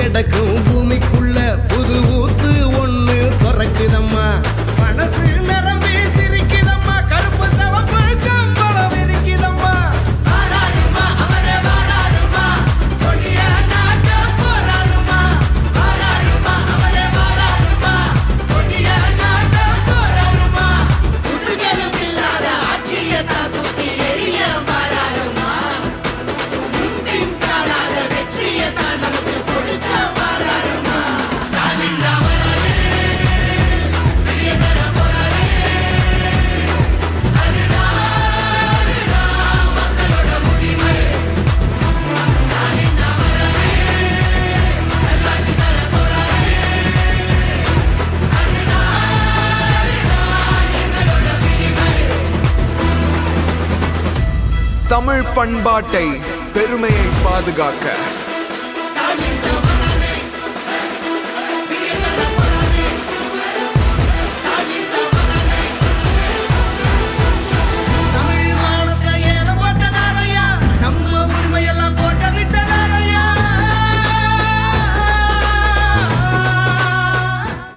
கிடக்கும் பூமிக்குள்ள புது ஊத்து ஒண்ணு துறக்குதம்மா. மனசு நிரம்பி சிரிக்குதம்மா, கருப்பு சவப்பு கம்பளம் இருக்குதம்மா. வாராருமா அவரே வாராருமா, கொடிய நாட்ட போராருமா. வாராருமா அவரே வாராருமா, கொடிய நாட்ட போராருமா. புதுகெலும் இல்லாத ஆட்சியை தான் தூக்கி எறிய வாராருமா. முன்பின் காணாத வெற்றியை தான் நமக்கு கொடுக்க வாராருமா. ஸ்டாலின் தான் வராரு, வெளியே தர போறாரு. அதுதான் மக்களோட முடிவு. ஸ்டாலின் தான் வராரு, நல்லாட்சி தர போறாரு. அதுதான் எங்களோட விடிவு. தமிழ் பண்பாட்டை பெருமையை பாதுகாக்க